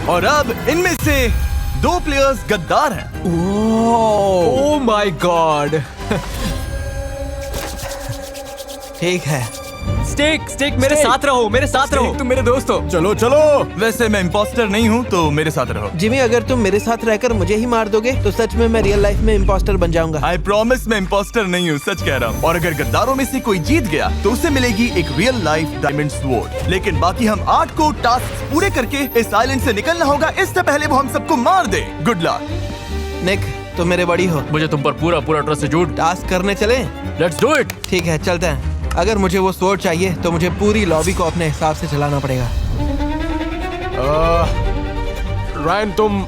और अब इनमें से 2 प्लेयर्स गद्दार हैं। Oh my God. ठीक है, स्टेक मेरे साथ रहो, मेरे साथ रहो। तुम मेरे दोस्त हो। चलो चलो, वैसे मैं इम्पोस्टर नहीं हूँ तो मेरे साथ रहो। जिमी अगर तुम मेरे साथ रहकर मुझे ही मार दोगे तो सच में मैं रियल लाइफ में इम्पोस्टर बन जाऊंगा। आई प्रॉमिस मैं इम्पोस्टर नहीं हूँ, सच कह रहा हूँ। और अगर गद्दारों में से कोई जीत गया तो उसे मिलेगी एक रियल लाइफ डायमंड स्वॉर्ड। लेकिन बाकी हम 8 को टास्क पूरे करके इस आइलैंड से निकलना होगा, इससे पहले वो हम सबको मार दे। Good luck. निक, तुम मेरे बड़ी हो, मुझे तुम पर पूरा ट्रस्ट है जूड। टास्क करने चले? Let's do it. ठीक है, चलते हैं। अगर मुझे वो स्वॉर्ड चाहिए तो मुझे पूरी लॉबी को अपने हिसाब से चलाना पड़ेगा। रायन, तुम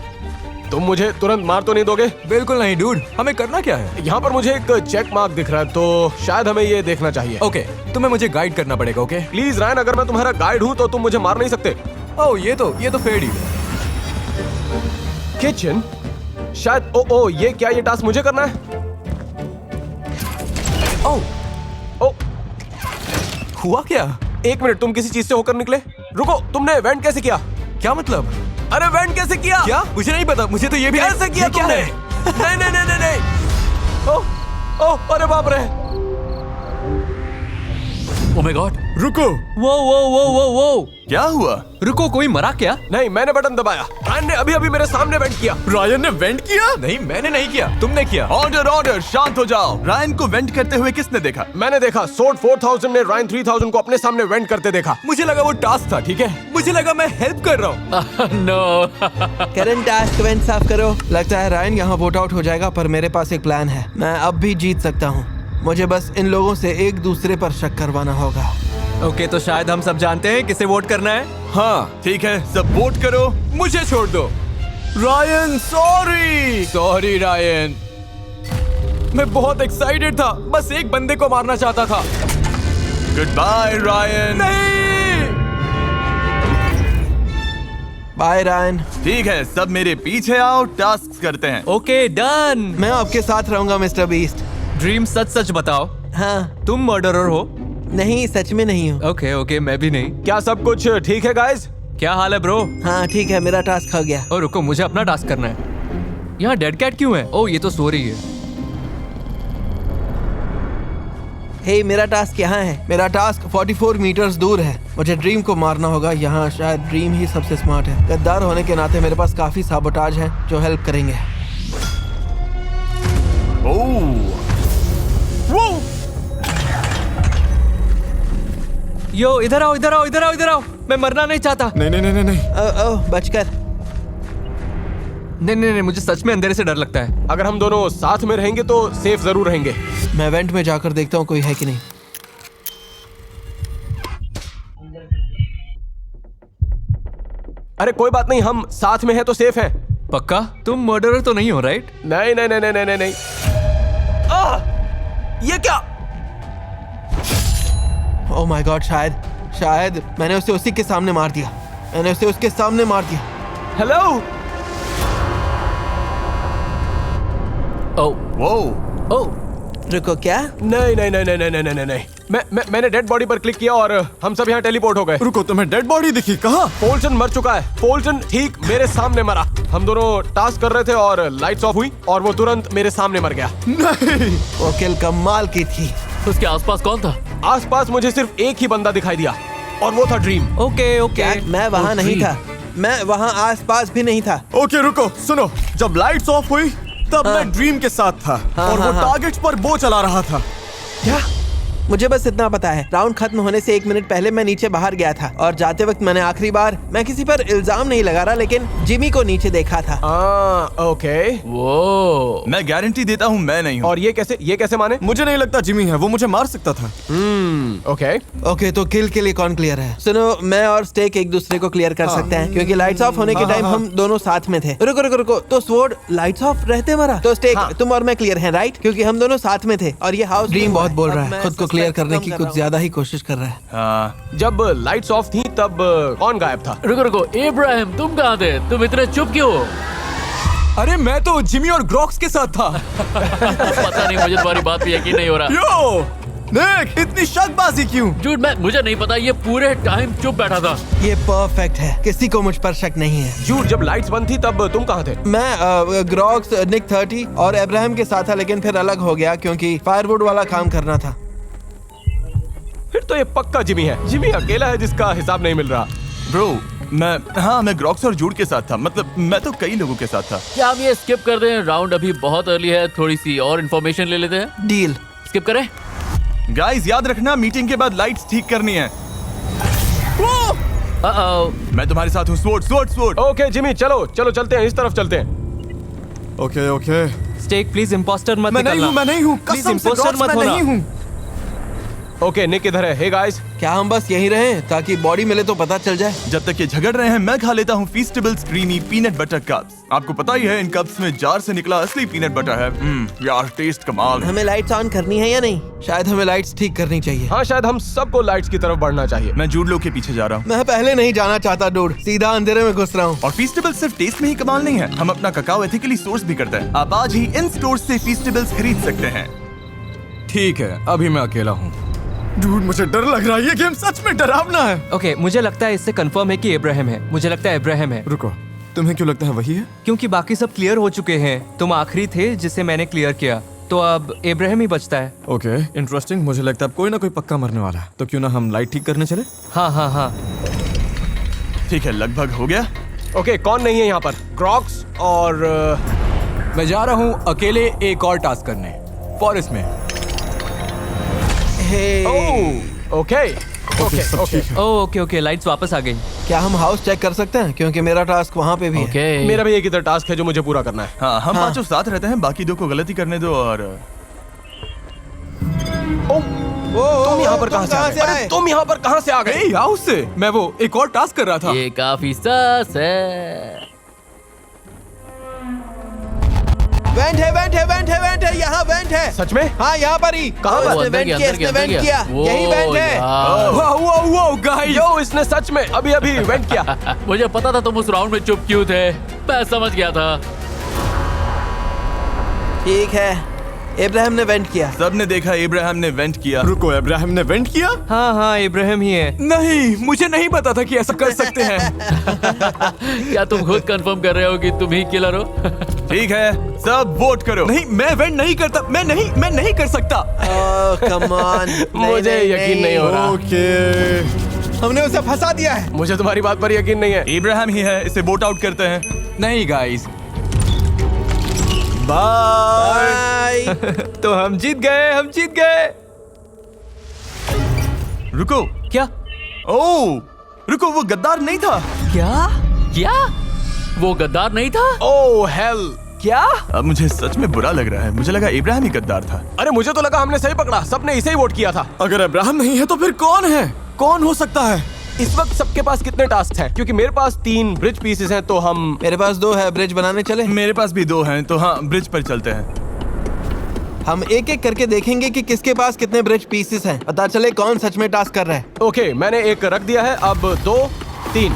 मुझे तुरंत मार तो नहीं दोगे? बिल्कुल नहीं डूड, हमें करना क्या है? यहाँ पर मुझे एक चेक मार्क दिख रहा है, तो शायद हमें ये देखना चाहिए। ओके, तुम्हें मुझे गाइड करना पड़ेगा। ओके प्लीज रायन, अगर मैं तुम्हारा गाइड हूँ तो तुम मुझे मार नहीं सकते। ओह ये तो फेयर डील है। किचन शायद। ओ ये क्या, ये टास्क मुझे करना है? ओह ओ हुआ क्या? एक मिनट, तुम किसी चीज से होकर निकले? रुको, तुमने वेंट कैसे किया? क्या मतलब? अरे वेंट कैसे किया? क्या? मुझे नहीं पता, मुझे तो ये भी कैसे किया ये क्या तुमने? है? नहीं। ओह अरे बाप रे। Oh my God. रुको। वो क्या हुआ? रुको, कोई मरा क्या? नहीं, मैंने बटन दबाया। रायन ने अभी मेरे सामने वेंट किया। रायन ने वेंट किया? नहीं, मैंने नहीं किया, तुमने किया। ऑर्डर, शांत हो जाओ। रायन को वेंट करते हुए किसने देखा? मैंने देखा। सोड 4000 ने रायन 3000 को अपने सामने वेंट करते देखा। मुझे लगा वो टास्क था, ठीक है? मुझे लगा मैं हेल्प कर रहा हूँ। नो। करंट टास्क वेंट साफ करो। लगता है रायन यहाँ वोट आउट हो जाएगा, पर मेरे पास एक प्लान है। मैं अब भी जीत सकता हूँ। मुझे बस इन लोगों से एक दूसरे पर शक करवाना होगा। ओके, तो शायद हम सब जानते हैं किसे वोट करना है। हाँ ठीक है, सब वोट करो। मुझे छोड़ दो। रायन सॉरी रायन, मैं बहुत एक्साइटेड था, बस एक बंदे को मारना चाहता था। Goodbye Ryan. नहीं। Bye Ryan. ठीक है, सब मेरे पीछे आओ, टास्क करते हैं। Okay done. मैं आपके साथ रहूंगा मिस्टर बीस्ट। ड्रीम सच बताओ, हाँ। तुम मर्डरर हो? नहीं, सच में नहीं हूँ। ओके, मैं भी नहीं। क्या सब कुछ ठीक है गाइस? क्या हाल है ब्रो? हाँ ठीक है, मेरा टास्क हो गया। ओ रुको, मुझे अपना टास्क करना है। यहाँ डेड कैट क्यों है? ओह ये तो सो रही है। हे, मेरा टास्क यहाँ है। मेरा टास्क 44 मीटर्स दूर है। मुझे ड्रीम को मारना होगा। यहाँ शायद ड्रीम ही सबसे स्मार्ट है। गद्दार होने के नाते मेरे पास काफी साबोटाज हैं जो हेल्प करेंगे। यो इधर आओ, मैं मरना नहीं चाहता। नहीं। ओह, बचकर। नहीं, मुझे सच में अंधेरे से डर लगता है। अगर हम दोनों साथ में रहेंगे तो सेफ जरूर रहेंगे। मैं वेंट में जाकर देखता हूँ कोई है कि नहीं। अरे कोई बात नहीं, हम साथ में हैं तो सेफ हैं। पक्का? तुम मर्डरर तो नहीं हो, राइट? नहीं। ये क्या? ओह माय गॉड, शायद मैंने उसे उसी के सामने मार दिया। हेलो। ओह रुको, क्या? नहीं। मैंने डेड बॉडी पर क्लिक किया और हम सब यहाँ टेलीपोर्ट हो गए। रुको, तुम्हें डेड बॉडी दिखी? कहाँ? पोल्सन मर चुका है। पोल्सन ठीक मेरे सामने मरा। हम दोनों टास्क कर रहे थे और लाइट्स ऑफ हुई और वो तुरंत मेरे सामने मर गया। नहीं। वो किल कमाल की थी। उसके आसपास कौन था? आसपास मुझे सिर्फ एक ही बंदा दिखाई दिया और वो था ड्रीम। ओके। मैं वहाँ नहीं था। मैं वहाँ आसपास भी नहीं था। ओके रुको, सुनो। जब लाइट्स ऑफ हुई तब मैं ड्रीम के साथ था और वो टारगेट पर बो चला रहा था। क्या? मुझे बस इतना पता है, राउंड खत्म होने से 1 मिनट पहले मैं नीचे बाहर गया था और जाते वक्त मैंने आखिरी बार, मैं किसी पर इल्जाम नहीं लगा रहा, लेकिन जिमी को नीचे देखा था। ओके। वो मैं गारंटी देता हूँ मैं नहीं हूँ। और ये कैसे माने? मुझे नहीं लगता जिमी है, वो मुझे मार सकता था। ओके, तो किल के लिए कौन क्लियर है? सुनो, मैं और स्टेक एक दूसरे को क्लियर कर सकते हैं क्योंकि लाइट्स ऑफ होने के टाइम हम दोनों साथ में थे। रुको, तो स्वॉर्ड लाइट्स ऑफ रहते मरा? तो स्टेक, तुम और मैं क्लियर हैं, राइट? क्योंकि हम दोनों साथ में थे और ये हाउस। ड्रीम बहुत बोल रहा है, खुद को क्लियर करने की कुछ ज्यादा ही कोशिश कर रहा है। हाँ। जब लाइट्स ऑफ थी तब कौन गायब था? रुको, इब्राहिम तुम कहाँ थे? तुम इतने चुप क्यों हो? अरे मैं तो जिमी और ग्रॉक्स के साथ था। पता नहीं, मुझे तुम्हारी बात पे यकीन नहीं हो रहा। देख इतनी शकबाजी क्यों? डूड मुझे नहीं पता, ये पूरे टाइम चुप बैठा था। ये परफेक्ट है, किसी को मुझ पर शक नहीं है। जूड, जब लाइट्स बंद थी तब तुम कहाँ थे? मैं ग्रॉक्स, निक 30 और अब्राहम के साथ था, लेकिन फिर अलग हो गया क्योंकि फायरवुड वाला काम करना था। फिर तो ये पक्का जिमी है। जिमी अकेला है जिसका हिसाब नहीं मिल रहा। ब्रो मैं ग्रॉक्स और जूड के साथ था, मतलब मैं तो कई लोगों के साथ था। क्या हम ये स्किप कर दें? राउंड अभी बहुत अर्ली है, थोड़ी सी और इन्फॉर्मेशन ले लेते हैं। डील। स्किप करें? गाइस याद रखना, मीटिंग के बाद लाइट्स ठीक करनी है। मैं तुम्हारे साथ हूँ। स्वॉर्ड। ओके जिमी, चलो चलते हैं, इस तरफ चलते हैं। ओके। स्टेक प्लीज इम्पोस्टर मत मैं नहीं हूँ प्लीज कसम से imposter ग्रॉक्स, मत मैं होना। नहीं हूँ। ओके, निक इधर है। हे गाइस, क्या हम बस यहीं रहें ताकि बॉडी मिले तो पता चल जाए? जब तक ये झगड़ रहे हैं मैं खा लेता हूँ फीस्टेबल्स क्रीमी पीनट बटर कप्स। आपको पता ही है इन कप्स में जार से निकला असली पीनट बटर है। यार टेस्ट कमाल है। हमें लाइट्स ऑन करनी है या नहीं? शायद हमें लाइट्स ठीक करनी चाहिए। हाँ शायद हम सबको लाइट्स की तरफ बढ़ना चाहिए। मैं जूड लोग के पीछे जा रहा हूँ। मैं पहले नहीं जाना चाहता डूड, सीधा अंधेरे में घुस रहा हूँ। और फीस्टेबल्स सिर्फ टेस्ट में ही कमाल नहीं है, हम अपना ककाओ एथिकली सोर्स भी करते हैं। आप आज ही इन स्टोर से फीस्टेबल्स खरीद सकते हैं। ठीक है, अभी मैं अकेला हूँ। डूड मुझे डर लग रहा है, ये गेम सच में डरावना है। ओके, मुझे लगता है इससे कंफर्म है कि इब्राहिम है। मुझे लगता है इब्राहिम है, रुको, तुम्हें क्यों लगता है वही है? क्योंकि बाकी सब क्लियर हो चुके हैं। तुम आखिरी थे जिसे मैंने क्लियर किया, तो अब इब्राहिम ही बचता है। Okay, interesting. मुझे लगता है अब कोई ना कोई पक्का मरने वाला है, तो क्यों ना हम लाइट ठीक करने चले? हाँ। ठीक है, लगभग हो गया। ओके, कौन नहीं है यहाँ पर? ग्रॉक्स और मैं जा रहा हूँ अकेले एक और टास्क करने, फॉरेस्ट में। ओके, लाइट्स वापस आ गई। क्या हम हाउस चेक कर सकते हैं? क्योंकि मेरा टास्क वहाँ पे भी है। ओके। मेरा भी एक इधर टास्क है जो मुझे पूरा करना है। हाँ हम पांचों साथ रहते हैं, बाकी दो को गलती करने दो। और तुम यहाँ पर कहाँ से आ गए? अरे तुम यहाँ पर कहाँ से आ गए? हाउस से मैं वो एक और टास्क कर रहा था। ये काफी सस है। वेंट है, यहाँ वेंट है। सच में? हाँ, यहाँ पर ही। कहाँ पर? इसने वेंट किया, इसने वेंट किया। वो यही वेंट है। यार। वाह गाइस, यो, इसने सच में अभी इवेंट किया। मुझे पता था तुम उस राउंड में चुप क्यों थे, मैं समझ गया था। ठीक है, इब्राहिम ने वेंट किया। सबने देखा इब्राहिम ने वेंट किया। रुको, अब्राहम ने वेंट किया? हाँ, इब्राहिम ही है। नहीं, मुझे नहीं पता था कि ऐसा कर सकते हैं। क्या तुम खुद कंफर्म कर रहे हो कि तुम ही किलर हो? ठीक है, सब वोट करो। नहीं, मैं वेंट नहीं करता। मैं नहीं कर सकता। Come on. मुझे यकीन नहीं हो रहा। ओके, हमने उसे फंसा दिया है। मुझे तुम्हारी बात पर यकीन नहीं है। इब्राहिम ही है, इसे वोट आउट करते हैं। नहीं गाइस, बाय। तो हम जीत गए। रुको, क्या? ओ रुको, वो गद्दार नहीं था। क्या? वो गद्दार नहीं था? ओह हेल, क्या? अब मुझे सच में बुरा लग रहा है। मुझे लगा इब्राहिम ही गद्दार था। अरे मुझे तो लगा हमने सही पकड़ा, सबने इसे ही वोट किया था। अगर अब्राहम नहीं है तो फिर कौन है? कौन हो सकता है? इस वक्त सबके पास कितने टास्क हैं? क्योंकि मेरे पास 3 ब्रिज पीसेस हैं, तो हम मेरे पास 2 है, ब्रिज बनाने चले। मेरे पास भी 2 हैं, तो हाँ ब्रिज पर चलते हैं। हम एक एक करके देखेंगे कि किसके पास कितने ब्रिज पीसेस हैं, पता चले कौन सच में टास्क कर रहा है। ओके, मैंने एक रख दिया है, अब 2, 3।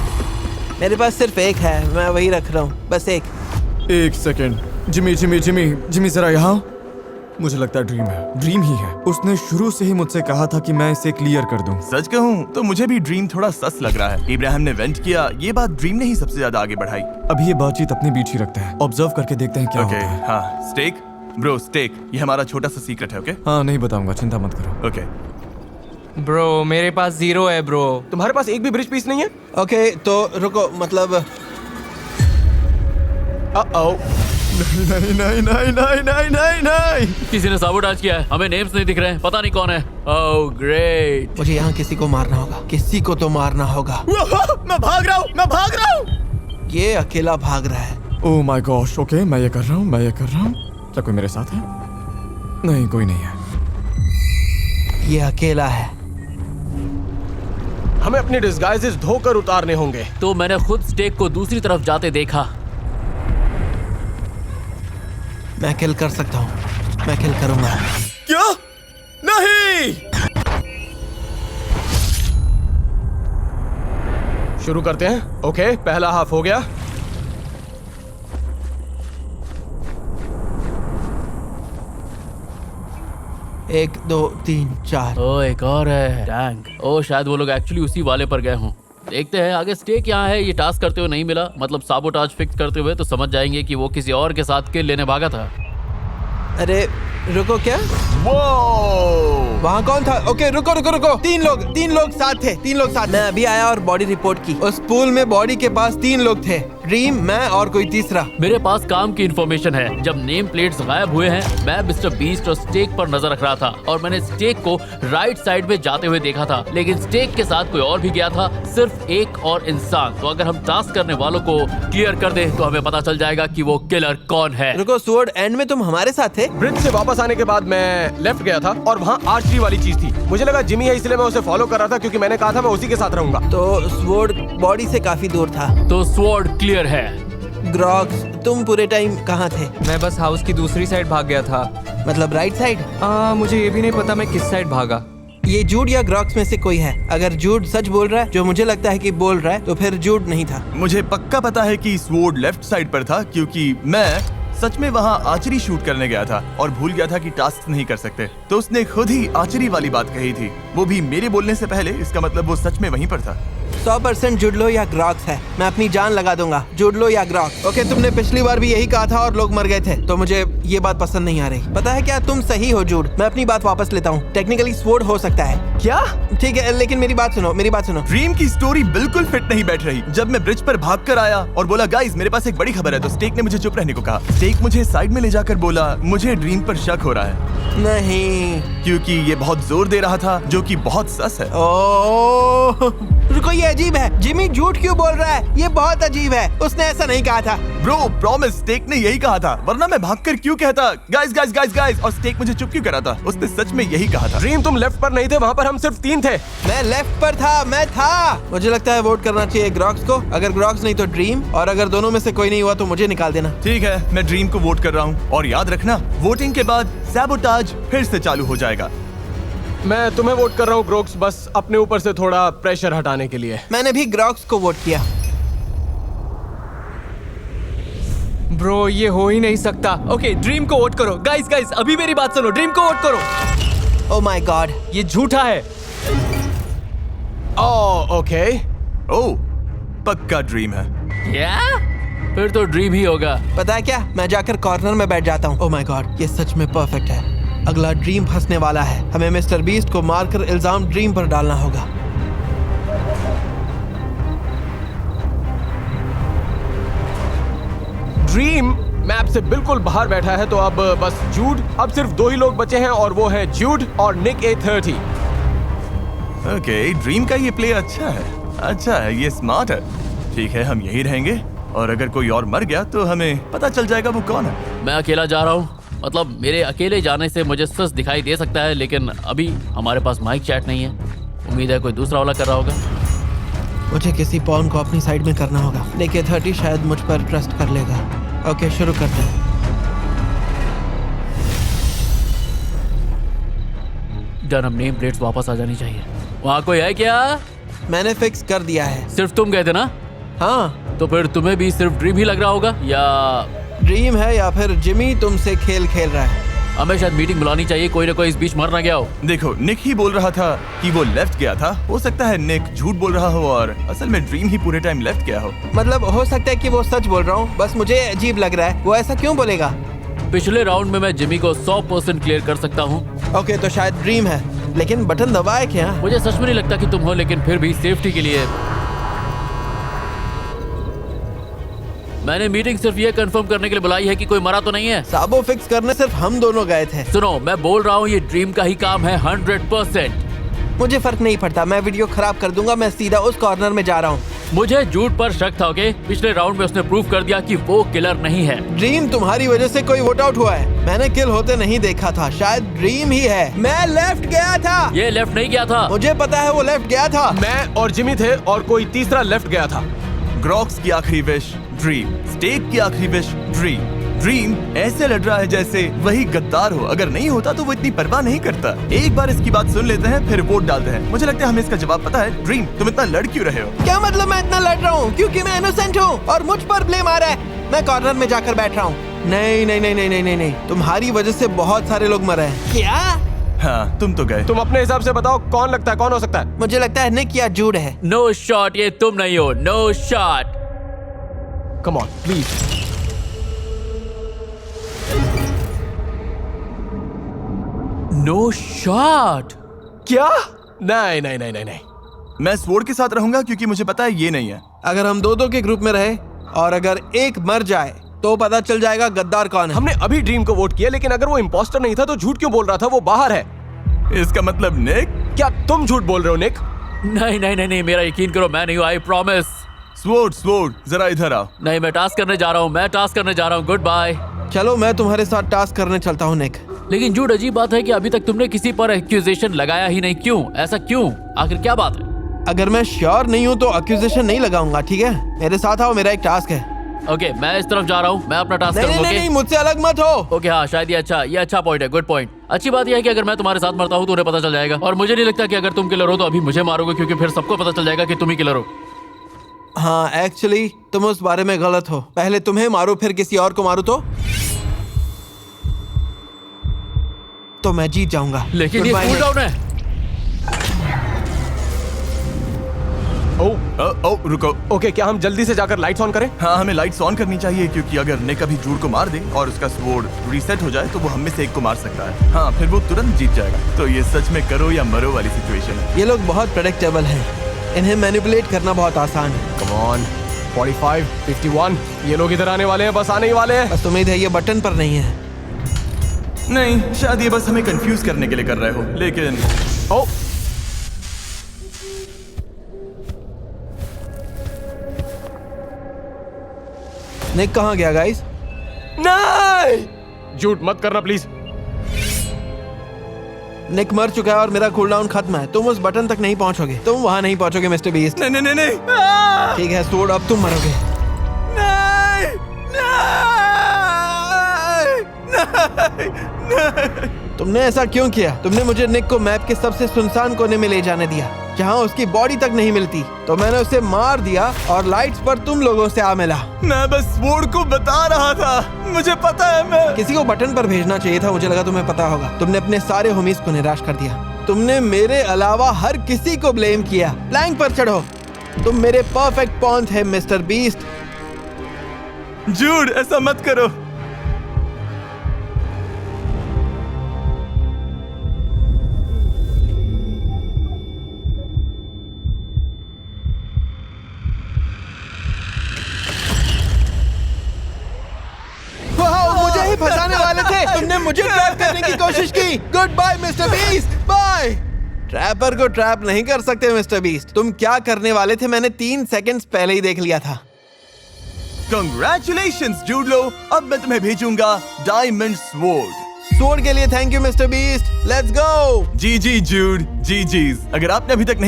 मेरे पास सिर्फ एक है, मैं वही रख रहा हूँ, बस एक। एक सेकेंड, जिमी जरा यहाँ। मुझे लगता है ड्रीम ही है। उसने शुरू से ही मुझसे कहा था कि मैं इसे क्लियर कर दूं। सच कहूँ तो मुझे भी ड्रीम थोड़ा सस लग रहा है। इब्राहिम ने वेंट किया, ये बात ड्रीम ने ही सबसे ज्यादा आगे बढ़ाई। अभी ये बातचीत अपने बीच ही रखते हैं, ऑब्जर्व करके देखते हैं क्या ओके, होता है। हाँ स्टेक ब्रो, स्टेक ये हमारा छोटा सा सीक्रेट है। ओके हाँ, नहीं बताऊंगा, चिंता मत करो। ओके ब्रो, मेरे पास 0 है ब्रो। तुम्हारे पास एक भी ब्रिज पीस नहीं है? ओके, तो रुको, मतलब नहीं। किसी ने साबोटाज किया है, हमें नेम्स नहीं दिख रहे हैं, पता नहीं कौन है। Oh great. मुझे यहाँ किसी को मारना होगा, किसी को तो मारना होगा। मैं भाग रहा हूँ। ये अकेला भाग रहा है। Oh my gosh. ओके, मैं ये कर रहा हूँ। क्या कोई मेरे साथ है? नहीं, कोई नहीं है। ये अकेला है। हमें अपनी डिस्गाइजेस धोकर उतारने होंगे। तो मैंने खुद स्टेक को दूसरी तरफ जाते देखा। मैं किल कर सकता हूँ, मैं किल करूंगा। क्या? नहीं। शुरू करते हैं। ओके, पहला हाफ हो गया। 1 2 3 4। ओ एक और है। डैंग। ओ शायद वो लोग एक्चुअली उसी वाले पर गए हों। देखते हैं आगे स्टेक यहाँ है। ये टास्क करते हुए नहीं मिला, मतलब साबोटाज फिक्स करते हुए, तो समझ जाएंगे कि वो किसी और के साथ किल लेने भागा था। अरे रुको, क्या वो वहाँ कौन था? ओके रुको रुको रुको, तीन लोग साथ थे, 3 लोग साथ। मैं अभी आया और बॉडी रिपोर्ट की। उस पूल में बॉडी के पास 3 लोग थे, ड्रीम, मैं और कोई तीसरा। मेरे पास काम की इंफॉर्मेशन है। जब नेम प्लेट्स गायब हुए हैं, मैं मिस्टर बीस्ट और स्टेक पर नजर रख रहा था और मैंने स्टेक को राइट साइड में जाते हुए देखा था, लेकिन स्टेक के साथ कोई और भी गया था, सिर्फ एक और इंसान। तो अगर हम टास्क करने वालों को क्लियर कर दें तो हमें पता चल जाएगा कि वो किलर कौन है। रुको स्वॉर्ड, एंड में तुम हमारे साथ थे? ब्रिज से वापस आने के बाद मैं लेफ्ट गया था और वहाँ आर्चरी वाली चीज थी। मुझे लगा जिमी है, इसलिए मैं उसे फॉलो कर रहा था क्योंकि मैंने कहा था मैं उसी के साथ रहूंगा। तो स्वॉर्ड बॉडी से काफी दूर था। तो स्वॉर्ड क्लियर है। ग्रॉक्स, तुम पूरे टाइम कहाँ थे? मैं बस हाउस की दूसरी साइड भाग गया था। मतलब राइट साइड? मुझे ये भी नहीं पता मैं किस साइड भागा। ये जूड या ग्रॉक्स में से कोई है। अगर जूड सच बोल रहा है, जो मुझे लगता है कि बोल रहा है, तो फिर जूड नहीं था। मुझे पक्का पता है कि स्वॉर्ड लेफ्ट साइड पर था, क्योंकि मैं सच में वहाँ आर्चरी शूट करने गया था और भूल गया था कि टास्क नहीं कर सकते। तो उसने खुद ही आर्चरी वाली बात कही थी, वो भी मेरे बोलने से पहले। इसका मतलब वो सच में वहीं पर था। 100% जुडलो या ग्रॉक्स है। मैं अपनी जान लगा दूंगा, जुडलो या ग्रॉक्स। ओके, तुमने पिछली बार भी यही कहा था और लोग मर गए थे, तो मुझे ये बात पसंद नहीं आ रही। पता है क्या, तुम सही हो जूड, मैं अपनी बात वापस लेता हूँ। टेक्निकली स्वॉर्ड हो सकता है। क्या? ठीक है, लेकिन मेरी बात सुनो। ड्रीम की स्टोरी बिल्कुल फिट नहीं बैठ रही। जब मैं ब्रिज पर भाग कर आया और बोला गाइस मेरे पास एक बड़ी खबर है, तो स्टेक ने मुझे चुप रहने को कहा। स्टेक मुझे साइड में ले जाकर बोला मुझे ड्रीम पर शक हो रहा है, नहीं, क्योंकि ये बहुत जोर दे रहा था, जो कि बहुत सस है। ओह, रुको, ये अजीब है। जिमी झूठ क्यों बोल रहा है? ये बहुत अजीब है। उसने ऐसा नहीं कहा था। ब्रो प्रॉमिस, स्टेक ने यही कहा था, वरना मैं भागकर क्यों कहता गाइस गाइस गाइस गाइस, और स्टेक मुझे चुप क्यों करा था? उसने सच में यही कहा था। ड्रीम, तुम लेफ्ट पर नहीं थे, वहाँ पर हम सिर्फ 3 थे। मैं लेफ्ट पर था, मैं था। मुझे लगता है वोट करना चाहिए ग्रॉक्स को। अगर ग्रॉक्स नहीं तो ड्रीम, और अगर दोनों में से कोई नहीं हुआ तो मुझे निकाल देना। ठीक है, मैं ड्रीम को वोट कर रहा हूँ, और याद रखना वोटिंग के बाद सैबोटाज फिर से चालू हो जाएगा। मैं तुम्हें वोट कर रहा हूँ ग्रोक्स, बस अपने ऊपर से थोड़ा प्रेशर हटाने के लिए। मैंने भी ग्रॉक्स को वोट किया। ब्रो ये हो ही नहीं सकता। ओके, ड्रीम को वोट करो। गाइस गाइस, अभी मेरी बात सुनो, ड्रीम को वोट करो। ओह माय गॉड, ये झूठा है। ओके। ओह, पक्का ड्रीम है। क्या? फिर तो ड्रीम ही होगा। पता है क्या, मैं जाकर कॉर्नर में बैठ जाता हूँ। ओह माय गॉड, ये सच में परफेक्ट है। अगला ड्रीम फंसने वाला है। हमें मिस्टर बीस्ट को मारकर इल्जाम ड्रीम पर डालना होगा। ड्रीम मैप से बिल्कुल बाहर बैठा है, तो अब बस जूड। अब सिर्फ 2 ही लोग बचे हैं और वो है जूड और निक A30। ओके, ड्रीम का ये प्ले अच्छा है, ये स्मार्ट है। ठीक है, हम यही रहेंगे, और अगर कोई और मर गया तो हमें पता चल जाएगा वो कौन है। मैं अकेला जा रहा हूँ। मतलब मेरे अकेले जाने से मुझे सच दिखाई दे सकता है, लेकिन अभी हमारे पास माइक चैट नहीं है। उम्मीद है कोई दूसरा वाला कर रहा होगा। मुझे किसी पॉन को अपनी साइड में करना होगा। निक A30 शायद मुझ पर ट्रस्ट कर लेगा। ओके, शुरू करते हैं। डन, अब नेम प्लेट्स वापस आ जानी चाहिए। वहाँ कोई है क्या? मैंने फिक्स कर दिया है। सिर्फ तुम गए थे ना? हाँ, तो फिर तुम्हें भी सिर्फ ड्रीम ही लग रहा होगा, या ड्रीम है या फिर जिमी तुमसे खेल रहा है। हमें शायद मीटिंग बुलानी चाहिए। कोई ना कोई इस बीच मर ना गया हो। देखो, निक ही बोल रहा था कि वो लेफ्ट गया था। हो सकता है निक झूठ बोल रहा हो और असल में ड्रीम ही पूरे टाइम लेफ्ट गया हो। मतलब हो सकता है कि वो सच बोल रहा हूँ, बस मुझे अजीब लग रहा है। वो ऐसा क्यों बोलेगा? पिछले राउंड में मैं जिमी को 100% क्लियर कर सकता हूँ। ओके, तो शायद ड्रीम है, लेकिन बटन दबाए क्या? मुझे सच में नहीं लगता कि तुम हो, लेकिन फिर भी सेफ्टी के लिए मैंने मीटिंग सिर्फ ये कंफर्म करने के लिए बुलाई है कि कोई मरा तो नहीं है। साबो फिक्स करने सिर्फ हम दोनों गए थे। सुनो, मैं बोल रहा हूँ ये ड्रीम का ही काम है 100%। मुझे फर्क नहीं पड़ता, मैं वीडियो खराब कर दूंगा। मैं सीधा उस कॉर्नर में जा रहा हूँ। मुझे झूठ पर शक था। ओके, पिछले राउंड में उसने प्रूव कर दिया कि वो किलर नहीं है। ड्रीम, तुम्हारी वजह से कोई वोट आउट हुआ है। मैंने किल होते नहीं देखा था, शायद ड्रीम ही है। मैं लेफ्ट गया था। ये लेफ्ट नहीं गया था। मुझे पता है वो लेफ्ट गया था। मैं और जिमी थे और कोई तीसरा लेफ्ट गया था। ग्रॉक्स की आखिरी विश ड्रीम, स्टेक की आखिरी विश ड्रीम। ड्रीम ऐसे लड़ रहा है जैसे वही गद्दार हो। अगर नहीं होता तो वो इतनी परवाह नहीं करता। एक बार इसकी बात सुन लेते हैं, फिर वोट डालते हैं। मुझे लगता है हमें इसका जवाब पता है। ड्रीम, तुम इतना लड़ क्यों रहे हो? क्या मतलब मैं इतना लड़ रहा हूँ? क्योंकि मैं इनोसेंट हूँ और मुझ पर ब्लेम आ रहा है। मैं कॉर्नर में जाकर बैठ रहा हूँ। नहीं नहीं नहीं नहीं नहीं नहीं नहीं, तुम्हारी वजह से बहुत सारे लोग मरे हैं। क्या? हाँ तुम तो गए। तुम अपने हिसाब से बताओ कौन लगता है, कौन हो सकता है? मुझे लगता है निक या जूड है। नो शॉट, ये तुम नहीं हो। No shot. Come on please. No shot. क्या? नहीं नहीं नहीं नहीं नहीं। मैं स्वॉर्ड के साथ रहूंगा क्योंकि मुझे पता है ये नहीं है। अगर हम दो दो के ग्रुप में रहे और अगर एक मर जाए तो पता चल जाएगा गद्दार कौन है। हमने अभी ड्रीम को वोट किया, लेकिन अगर वो इम्पोस्टर नहीं था तो झूठ क्यों बोल रहा था? वो बाहर है। इसका मतलब निक? क्या तुम झूठ बोल रहे हो निक? नहीं नहीं नहीं नहीं, मेरा यकीन करो, मैं नहीं हूं। I promise. स्वॉर्ड जरा इधर आओ। नहीं, मैं टास्क करने जा रहा हूँ। मैं टास्क करने जा रहा हूँ। Good bye. चलो मैं तुम्हारे साथ टास्क करने चलता हूँ निक। लेकिन जूड, अजीब बात है कि अभी तक तुमने किसी पर एक्यूजेशन लगाया ही नहीं। क्यों? ऐसा क्यों? आखिर क्या बात है? अगर मैं श्योर नहीं हूँ तो अक्यूजेशन नहीं लगाऊंगा, ठीक है? मेरे साथ आओ, मेरा एक टास्क है। ओके, मैं इस तरफ जा रहा हूँ। मैं अपना टास्क नहीं नहीं करूँगा। नहीं, नहीं मुझसे अलग मत हो। ओके, हाँ, शायद ये अच्छा पॉइंट है। Good point. अच्छी बात यह है कि अगर मैं तुम्हारे साथ मरता हूँ तो उन्हें पता चल जाएगा, और मुझे नहीं लगता कि अगर तुम किलर हो तो अभी मुझे मारोगे, क्योंकि फिर सबको पता चल जाएगा कि तुम ही किलर हो। हाँ एक्चुअली तुम उस बारे में गलत हो। पहले तुम्हें मारो फिर किसी और को मारू तो मैं जीत जाऊंगा। लेकिन ये Goodbye, कूल Nick। डाउन है। रुको। ओके, क्या हम जल्दी से जाकर लाइट्स ऑन करें? हाँ हमें लाइट्स ऑन करनी चाहिए, क्योंकि अगर निक अभी जूड को मार दे और उसका स्वॉर्ड रीसेट हो जाए तो वो हम में से एक को मार सकता है। हाँ फिर वो तुरंत जीत जाएगा। तो ये सच में करो या मरो वाली सिचुएशन है। ये लोग बहुत प्रेडिक्टेबल हैं। इन्हें मैनिपुलेट करना बहुत आसान है। Come on. 45, 51, ये लोग इधर आने वाले हैं, बस आने ही वाले हैं। बस उम्मीद है ये बटन पर नहीं है। नहीं, शायद ये बस हमें कंफ्यूज करने के लिए कर रहे हो, लेकिन ओ निक कहाँ गया गाइस? नहीं, झूठ मत करना प्लीज। निक मर चुका है और मेरा कूलडाउन खत्म है। तुम उस बटन तक नहीं पहुंचोगे। तुम वहां नहीं पहुंचोगे मिस्टर बीस्ट। नहीं नहीं नहीं नहीं। ठीक है स्वॉर्ड, अब तुम मरोगे। नहीं, नहीं, नहीं। तुमने ऐसा क्यों किया? तुमने मुझे निक को मैप के सबसे सुनसान कोने में ले जाने दिया, जहां उसकी बॉडी तक नहीं मिलती, तो मैंने उसे मार दिया और लाइट्स पर तुम लोगों से आ मिला। मैं बस स्वॉर्ड को बता रहा था, मुझे पता है। मैं किसी को बटन पर भेजना चाहिए था, मुझे लगा तुम्हें पता होगा। तुमने अपने सारे होमीज को निराश कर दिया। तुमने मेरे अलावा हर किसी को ब्लेम किया। प्लैंक पर चढ़ो। तुम मेरे परफेक्ट पॉन थे मिस्टर बीस्ट। जूड ऐसा मत करो। मुझे ही फंसाने वाले थे। तुमने मुझे ट्रैप करने की कोशिश की। Good bye mister Beast, bye. Trapper को ट्रैप नहीं कर सकते मिस्टर बीस्ट। तुम क्या करने वाले थे मैंने 3 सेकंड्स पहले ही देख लिया था। कंग्रेचुलेशंस जूडलो, अब मैं तुम्हें भेजूंगा डायमंड स्वॉर्ड। स्वॉर्ड के लिए thank you mister Beast. Let's go. जी जूड, जी। अगर आपने अभी तक नहीं